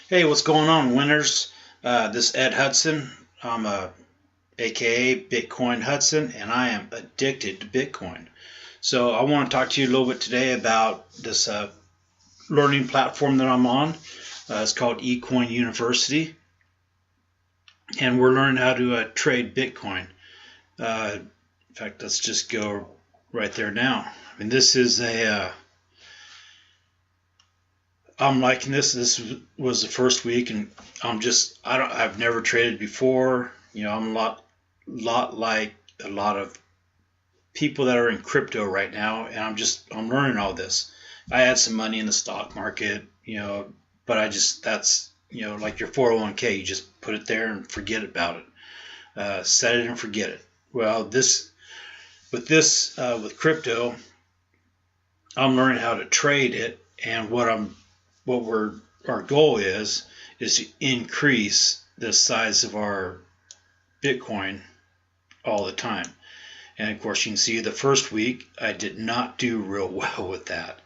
Hey, what's going on, winners? This is Ed Hudson. I'm a AKA Bitcoin Hudson, and I am addicted to Bitcoin. So I want to talk to you a little bit today about this learning platform that I'm on. It's called Ecoin University, and we're learning how to trade Bitcoin. In fact, let's just go right there now. I mean, this is I'm liking this. This was the first week, and I've never traded before. I'm a lot like a lot of people that are in crypto right now, and I'm learning all this. I had some money in the stock market, but that's like your 401k. You just put it there and forget about it. Set it and forget it. Well, with crypto, I'm learning how to trade it, and our goal is to increase the size of our Bitcoin all the time. And of course, you can see the first week I did not do real well with that.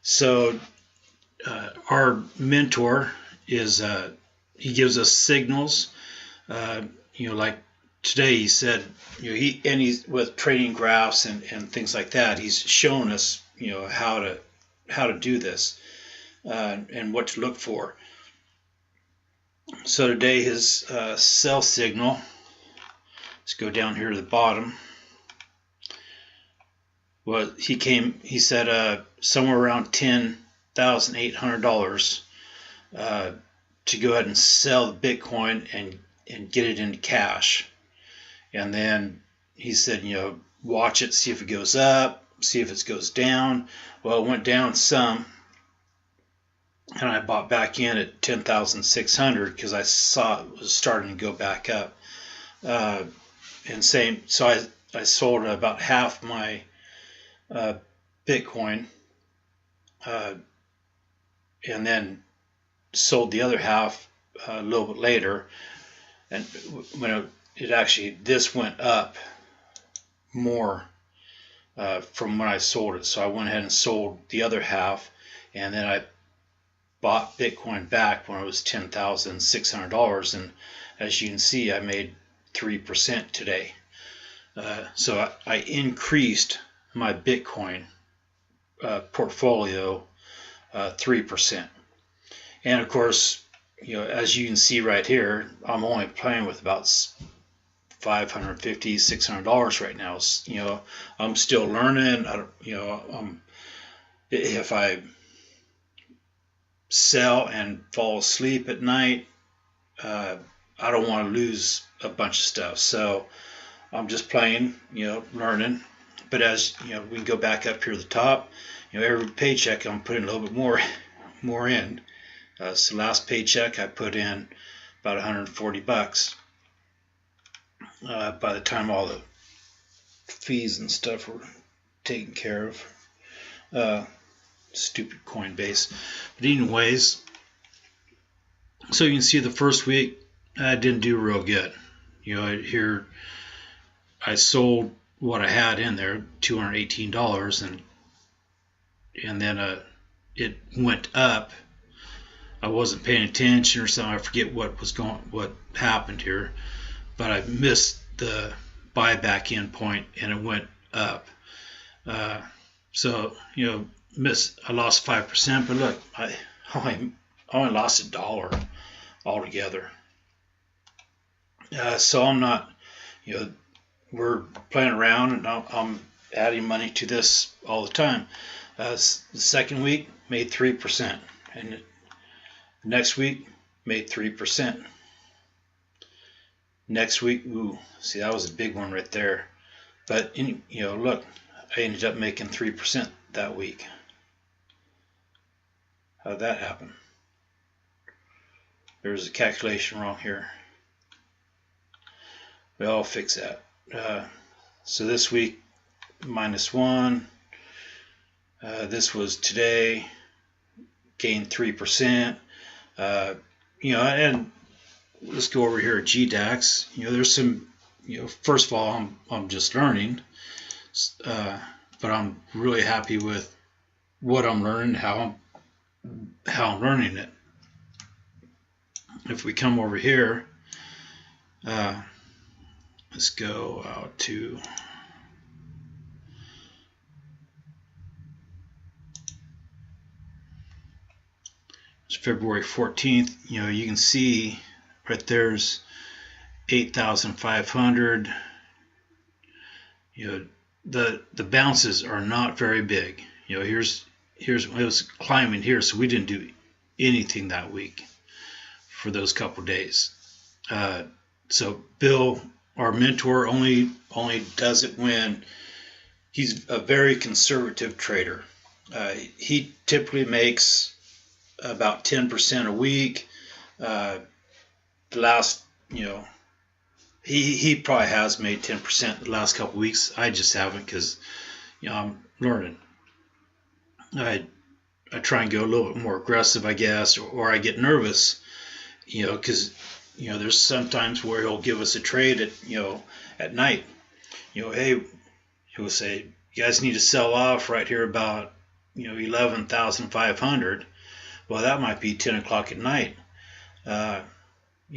So our mentor he gives us signals. Like today he said, he's with trading graphs and things like that. He's shown us, how to do this and what to look for. So today his sell signal, let's go down here to the bottom. Well, he said somewhere around $10,800 to go ahead and sell the Bitcoin and get it into cash. And then he said, watch it, see if it goes up, see if it goes down. Well, it went down some, and I bought back in at 10,600 because I saw it was starting to go back up. So I sold about half my Bitcoin, and then sold the other half a little bit later. And when this went up more from when I sold it. So I went ahead and sold the other half, and then I bought Bitcoin back when it was $10,600. And as you can see, I made 3% today. So I increased my Bitcoin portfolio 3%. And of course, as you can see right here, I'm only playing with about $550, $600 right now. I'm still learning. If I sell and fall asleep at night, I don't want to lose a bunch of stuff. So I'm just playing, learning. But as we can go back up here at the top. Every paycheck I'm putting a little bit more in. So last paycheck I put in about $140. By the time all the fees and stuff were taken care of. Stupid Coinbase. But anyways, so you can see the first week I didn't do real good. Here I sold what I had in there, $218, and then it went up. I wasn't paying attention or something. I forget what happened here, but I missed the buyback in point and it went up. So I lost 5%, but look, I only lost $1 altogether. So I'm not, we're playing around, and I'm adding money to this all the time. The second week made 3%, and the next week made 3%. Next week, see, that was a big one right there. But look, I ended up making 3% that week. How'd that happen? There's a calculation wrong here. Well, I'll fix that. So this week, -1. This was today, gained 3%. And let's go over here at GDAX. There's some, first of all, I'm just learning, but I'm really happy with what I'm learning, how how I'm learning it. If we come over here, let's go out to it's February 14th. You know, you can see right there's 8,500. You know, the bounces are not very big. You know, here's it was climbing here, so we didn't do anything that week for those couple days. So Bill, our mentor, only does it when he's a very conservative trader. He typically makes about 10% a week. The last, you know, he probably has made 10% the last couple weeks. I just haven't, because, you know, I'm learning. I try and go a little bit more aggressive, I guess, or I get nervous, you know, because, you know, there's sometimes where he'll give us a trade at, you know, at night. You know, hey, he'll say, you guys need to sell off right here about, you know, 11,500. Well, that might be 10 o'clock at night. You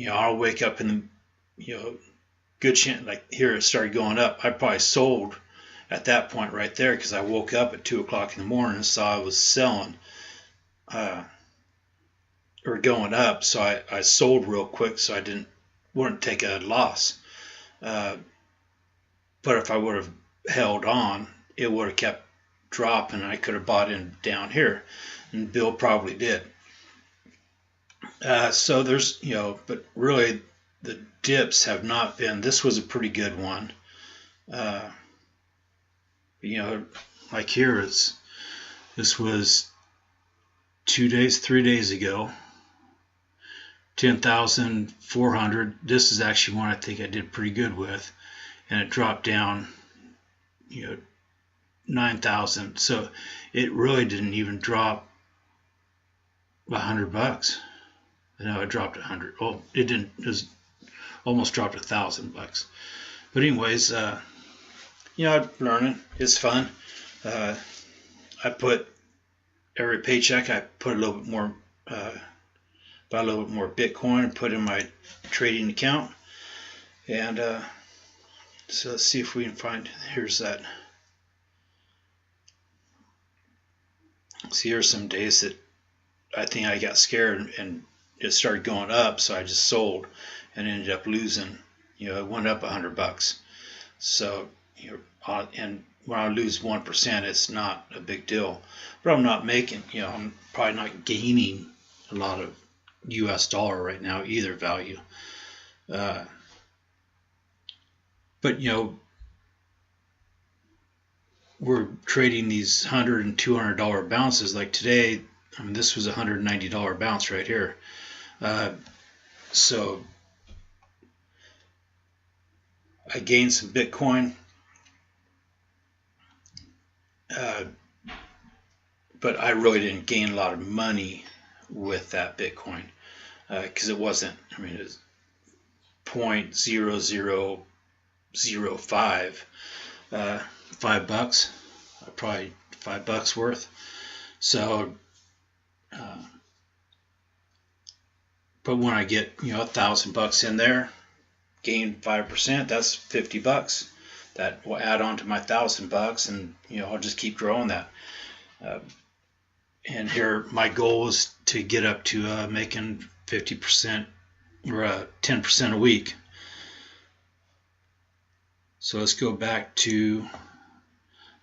know, I'll wake up in the, you know, good chance, like here it started going up. I probably sold at that point right there, because I woke up at 2 o'clock in the morning and saw I was selling or going up. So I sold real quick, so I wouldn't take a loss. But if I would have held on, it would have kept dropping. I could have bought in down here, and Bill probably did. So there's, you know, but really the dips have not been. This was a pretty good one. You know, like here this was 3 days ago, 10,400. This is actually one I think I did pretty good with, and it dropped down, you know, 9,000. So it really didn't even drop $100. No, it dropped 100. Oh, it didn't. It was almost dropped $1,000. But anyways, you know, I'm learning. It's fun. I put every paycheck, I put a little bit more, buy a little bit more Bitcoin and put in my trading account. And so let's see if we can find. Here's that. See, here's some days that I think I got scared and it started going up, so I just sold and ended up losing. You know, it went up $100. So, you know, and when I lose 1%, it's not a big deal. But I'm not making, you know, I'm probably not gaining a lot of US dollar right now, either value. But, you know, we're trading these $100 and $200 bounces. Like today, I mean, this was a $190 bounce right here. So I gained some Bitcoin, but I really didn't gain a lot of money with that Bitcoin, because it wasn't, I mean, it was 0.0005, $5, probably $5 worth. So, but when I get, you know, $1,000 in there, gain 5%, that's $50. That will add on to my $1,000, and, you know, I'll just keep growing that. And here, my goal is to get up to making 50% or 10% a week. So let's go back to,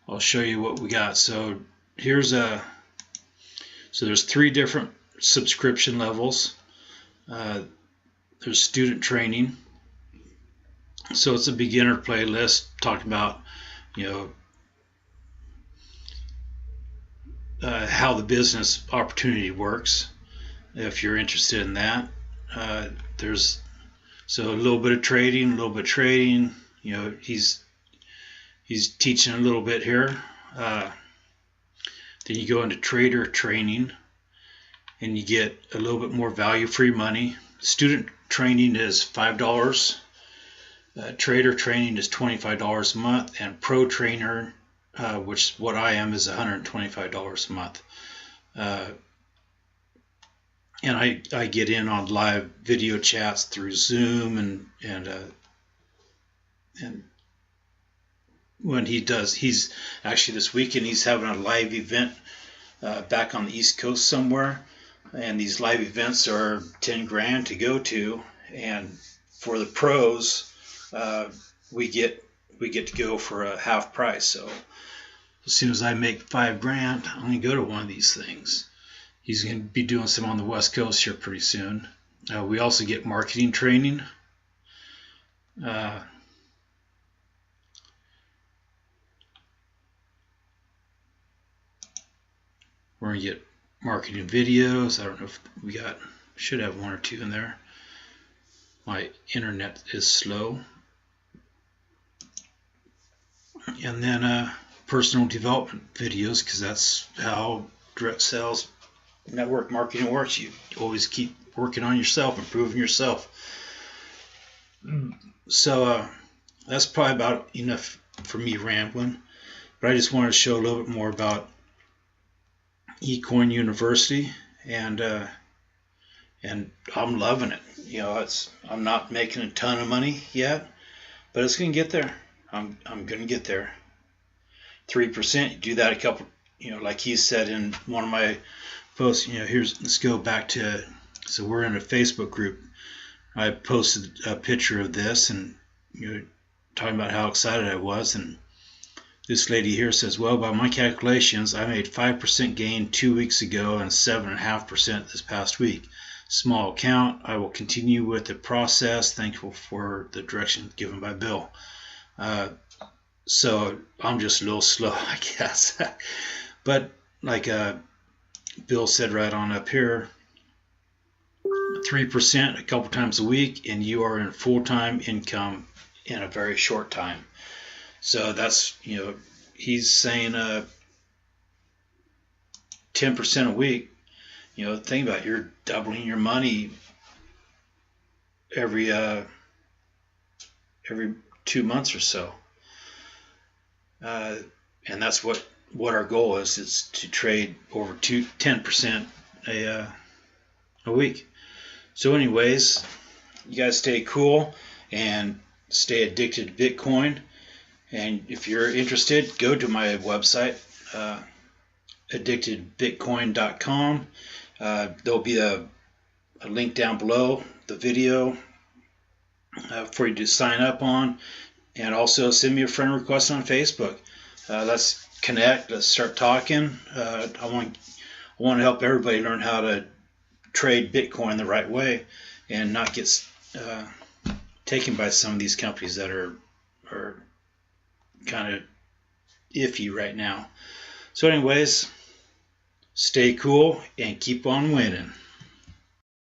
I'll show you what we got. So here's so there's 3 different subscription levels. There's student training. So it's a beginner playlist talking about, you know, how the business opportunity works, if you're interested in that. There's so a little bit of trading, you know, he's teaching a little bit here. Then you go into trader training and you get a little bit more value, free money. Student training is $5. Trader training is $25 a month, and pro trainer, which what I am, is $125 a month. and I get in on live video chats through Zoom, and when he's actually this weekend he's having a live event back on the East Coast somewhere, and these live events are 10 grand to go to, and for the pros we get to go for a half price. So as soon as I make 5 grand, I'm gonna go to one of these things. He's gonna be doing some on the West Coast here pretty soon. We also get marketing training. We're going to get marketing videos. I don't know if we should have 1 or 2 in there. My internet is slow. And then personal development videos, because that's how direct sales network marketing works. You always keep working on yourself, improving yourself. So that's probably about enough for me rambling. But I just wanted to show a little bit more about Ecoin University, and I'm loving it. You know, I'm not making a ton of money yet, but it's gonna get there. I'm gonna get there. 3%. You do that a couple. You know, like he said in one of my posts. You know, let's go back to. So we're in a Facebook group. I posted a picture of this, and talking about how excited I was, and this lady here says, well, by my calculations, I made 5% gain 2 weeks ago and 7.5% this past week. Small account. I will continue with the process. Thankful for the direction given by Bill. So I'm just a little slow, I guess. But like Bill said right on up here, 3% a couple times a week, and you are in full-time income in a very short time. So that's, he's saying 10% a week. Think about it, you're doubling your money every 2 months or so. And that's what our goal is to trade over 10% a week. So anyways, you guys stay cool and stay addicted to Bitcoin. And if you're interested, go to my website, addictedbitcoin.com. There'll be a link down below the video for you to sign up on, and also send me a friend request on Facebook. Let's connect. Let's start talking. I want to help everybody learn how to trade Bitcoin the right way and not get taken by some of these companies that are kind of iffy right now. So anyways, stay cool and keep on winning.